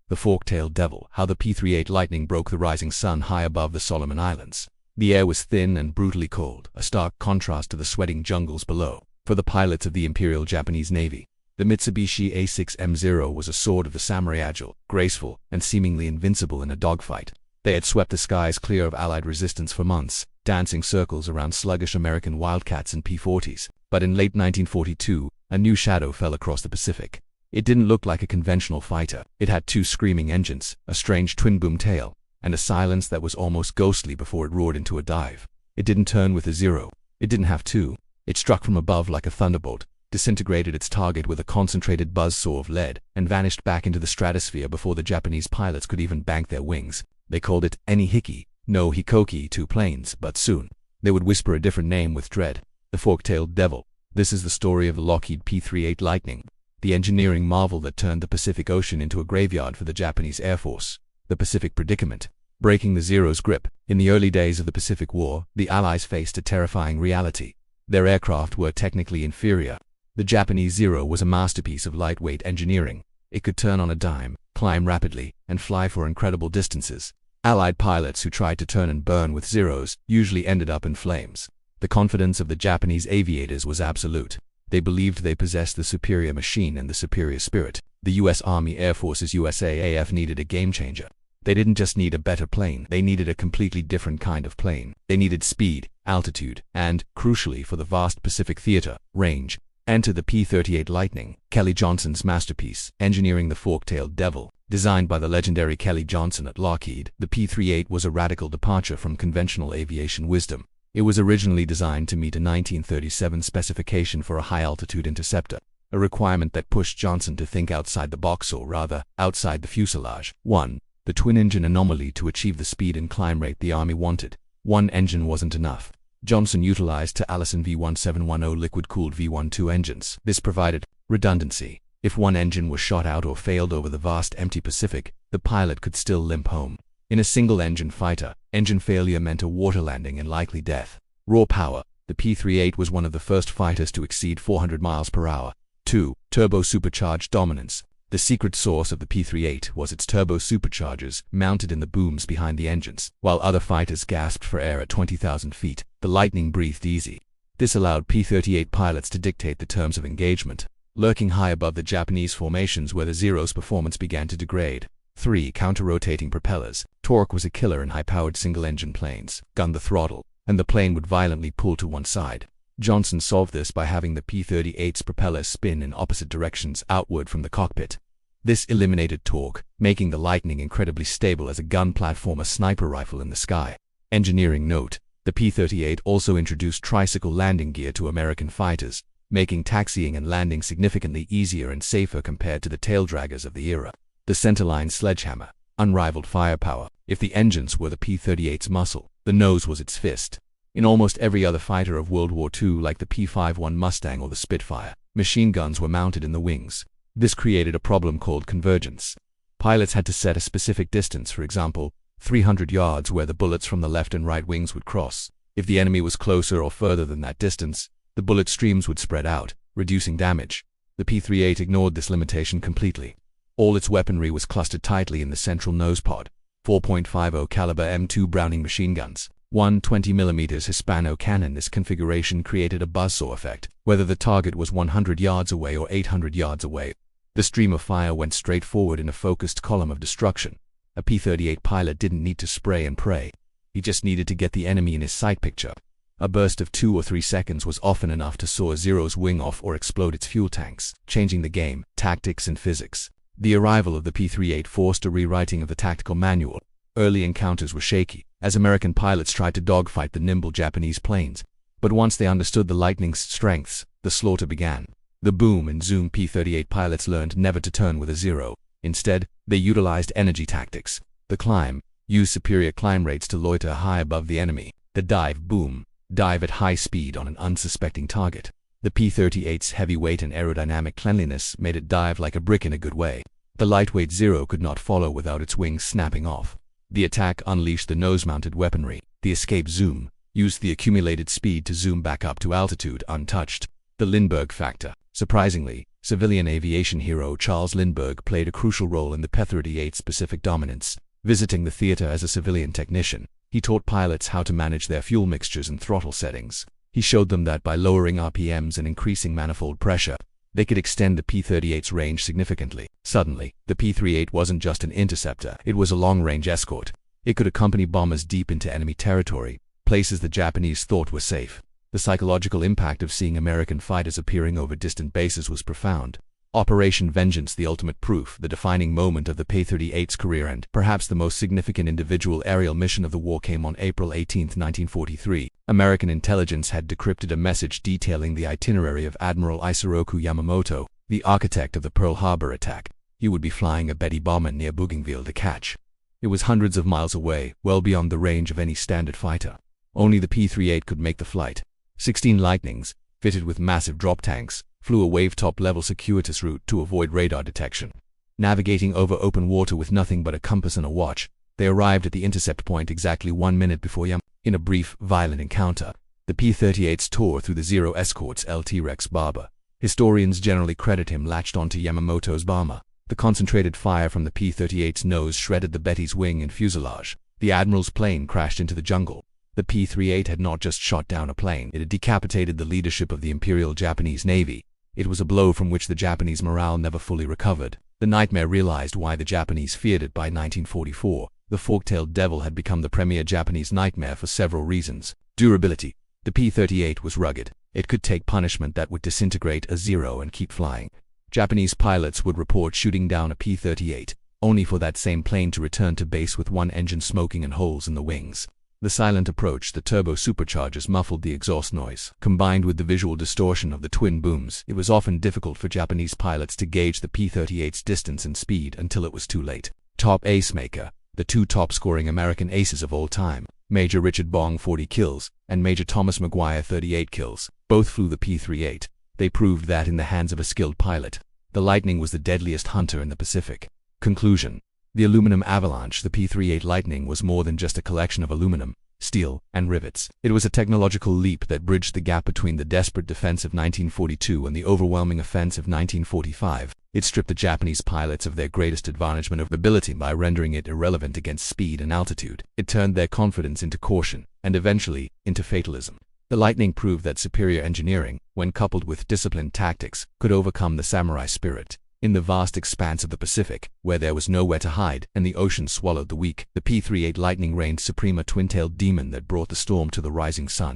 The Fork-tailed Devil, how the P-38 Lightning broke the rising sun high above the Solomon Islands. The air was thin and brutally cold, a stark contrast to the sweating jungles below. For the pilots of the Imperial Japanese Navy, the Mitsubishi A6M Zero was a sword of the samurai, agile, graceful, and seemingly invincible in a dogfight. They had swept the skies clear of Allied resistance for months, dancing circles around sluggish American Wildcats and P-40s. But in late 1942, a new shadow fell across the Pacific. It didn't look like a conventional fighter. It had two screaming engines, a strange twin-boom tail, and a silence that was almost ghostly before it roared into a dive. It didn't turn with a zero. It didn't have to. It struck from above like a thunderbolt, disintegrated its target with a concentrated buzzsaw of lead, and vanished back into the stratosphere before the Japanese pilots could even bank their wings. They called it Enihiki, no Hikoki, two planes, but soon they would whisper a different name with dread. The Fork-tailed Devil. This is the story of the Lockheed P-38 Lightning, the engineering marvel that turned the Pacific Ocean into a graveyard for the Japanese Air Force. The Pacific Predicament. Breaking the Zero's grip. In the early days of the Pacific War, the Allies faced a terrifying reality. Their aircraft were technically inferior. The Japanese Zero was a masterpiece of lightweight engineering. It could turn on a dime, climb rapidly, and fly for incredible distances. Allied pilots who tried to turn and burn with Zeros usually ended up in flames. The confidence of the Japanese aviators was absolute. They believed they possessed the superior machine and the superior spirit. The U.S. Army Air Force's USAAF needed a game-changer. They didn't just need a better plane, they needed a completely different kind of plane. They needed speed, altitude, and, crucially for the vast Pacific theater, range. Enter the P-38 Lightning, Kelly Johnson's masterpiece, engineering the Fork-tailed Devil. Designed by the legendary Kelly Johnson at Lockheed, the P-38 was a radical departure from conventional aviation wisdom. It was originally designed to meet a 1937 specification for a high-altitude interceptor, a requirement that pushed Johnson to think outside the box, or rather, outside the fuselage. 1. The twin-engine anomaly. To achieve the speed and climb rate the Army wanted, one engine wasn't enough. Johnson utilized two Allison V1710 liquid-cooled V12 engines. This provided redundancy. If one engine was shot out or failed over the vast empty Pacific, the pilot could still limp home. In a single-engine fighter, engine failure meant a water landing and likely death. Raw power. The P-38 was one of the first fighters to exceed 400 miles per hour. 2. Turbo-supercharged dominance. The secret sauce of the P-38 was its turbo-superchargers mounted in the booms behind the engines. While other fighters gasped for air at 20,000 feet, the Lightning breathed easy. This allowed P-38 pilots to dictate the terms of engagement, lurking high above the Japanese formations where the Zero's performance began to degrade. 3. Counter-rotating propellers. Torque was a killer in high-powered single-engine planes. Gun the throttle, and the plane would violently pull to one side. Johnson solved this by having the P-38's propellers spin in opposite directions outward from the cockpit. This eliminated torque, making the Lightning incredibly stable as a gun platform, a sniper rifle in the sky. Engineering note. The P-38 also introduced tricycle landing gear to American fighters, making taxiing and landing significantly easier and safer compared to the tail-draggers of the era. The centerline sledgehammer. Unrivaled firepower. If the engines were the P-38's muscle, the nose was its fist. In almost every other fighter of World War II, like the P-51 Mustang or the Spitfire, machine guns were mounted in the wings. This created a problem called convergence. Pilots had to set a specific distance, for example, 300 yards, where the bullets from the left and right wings would cross. If the enemy was closer or further than that distance, the bullet streams would spread out, reducing damage. The P-38 ignored this limitation completely. All its weaponry was clustered tightly in the central nosepod. 4.50 caliber M2 Browning machine guns. 120mm Hispano cannon. This configuration created a buzzsaw effect, whether the target was 100 yards away or 800 yards away. The stream of fire went straight forward in a focused column of destruction. A P-38 pilot didn't need to spray and pray. He just needed to get the enemy in his sight picture. A burst of 2 or 3 seconds was often enough to saw a Zero's wing off or explode its fuel tanks, changing the game, tactics and physics. The arrival of the P-38 forced a rewriting of the tactical manual. Early encounters were shaky, as American pilots tried to dogfight the nimble Japanese planes. But once they understood the Lightning's strengths, the slaughter began. The boom and zoom P-38 pilots learned never to turn with a Zero. Instead, they utilized energy tactics. The climb, used superior climb rates to loiter high above the enemy. The dive, boom, dive at high speed on an unsuspecting target. The P-38's heavy weight and aerodynamic cleanliness made it dive like a brick in a good way. The lightweight Zero could not follow without its wings snapping off. The attack unleashed the nose-mounted weaponry. The escape zoom used the accumulated speed to zoom back up to altitude untouched. The Lindbergh factor. Surprisingly, Civilian aviation hero Charles Lindbergh played a crucial role in the P-38's Pacific dominance. Visiting the theater as a civilian technician, he taught pilots how to manage their fuel mixtures and throttle settings. He showed them that by lowering RPMs and increasing manifold pressure, they could extend the P-38's range significantly. Suddenly, the P-38 wasn't just an interceptor, it was a long-range escort. It could accompany bombers deep into enemy territory, places the Japanese thought were safe. The psychological impact of seeing American fighters appearing over distant bases was profound. Operation Vengeance, the ultimate proof, the defining moment of the P-38's career and perhaps the most significant individual aerial mission of the war, came on April 18, 1943. American intelligence had decrypted a message detailing the itinerary of Admiral Isoroku Yamamoto, the architect of the Pearl Harbor attack. He would be flying a Betty bomber near Bougainville to catch. It was hundreds of miles away, well beyond the range of any standard fighter. Only the P-38 could make the flight. 16 Lightnings, fitted with massive drop tanks, flew a wave-top-level circuitous route to avoid radar detection. Navigating over open water with nothing but a compass and a watch, they arrived at the intercept point exactly 1 minute before Yamamoto. In a brief, violent encounter, the P-38's tore through the Zero escort's LT-Rex bomber. Historians generally credit him latched onto Yamamoto's bomber. The concentrated fire from the P-38's nose shredded the Betty's wing and fuselage. The Admiral's plane crashed into the jungle. The P-38 had not just shot down a plane, it had decapitated the leadership of the Imperial Japanese Navy. It was a blow from which the Japanese morale never fully recovered. The nightmare realized why the Japanese feared it by 1944. The fork-tailed devil had become the premier Japanese nightmare for several reasons. Durability. The P-38 was rugged. It could take punishment that would disintegrate a Zero and keep flying. Japanese pilots would report shooting down a P-38, only for that same plane to return to base with one engine smoking and holes in the wings. The silent approach, the turbo superchargers muffled the exhaust noise. Combined with the visual distortion of the twin booms, it was often difficult for Japanese pilots to gauge the P-38's distance and speed until it was too late. Top ace maker. The two top-scoring American aces of all time, Major Richard Bong 40 kills, and Major Thomas Maguire 38 kills, both flew the P-38. They proved that in the hands of a skilled pilot, the Lightning was the deadliest hunter in the Pacific. Conclusion. The aluminum avalanche, the P-38 Lightning, was more than just a collection of aluminum, steel, and rivets. It was a technological leap that bridged the gap between the desperate defense of 1942 and the overwhelming offense of 1945. It stripped the Japanese pilots of their greatest advantage, maneuverability, by rendering it irrelevant against speed and altitude. It turned their confidence into caution, and eventually, into fatalism. The Lightning proved that superior engineering, when coupled with disciplined tactics, could overcome the samurai spirit. In the vast expanse of the Pacific, where there was nowhere to hide and the ocean swallowed the weak, the P-38 Lightning reigned supreme, a twin-tailed demon that brought the storm to the rising sun.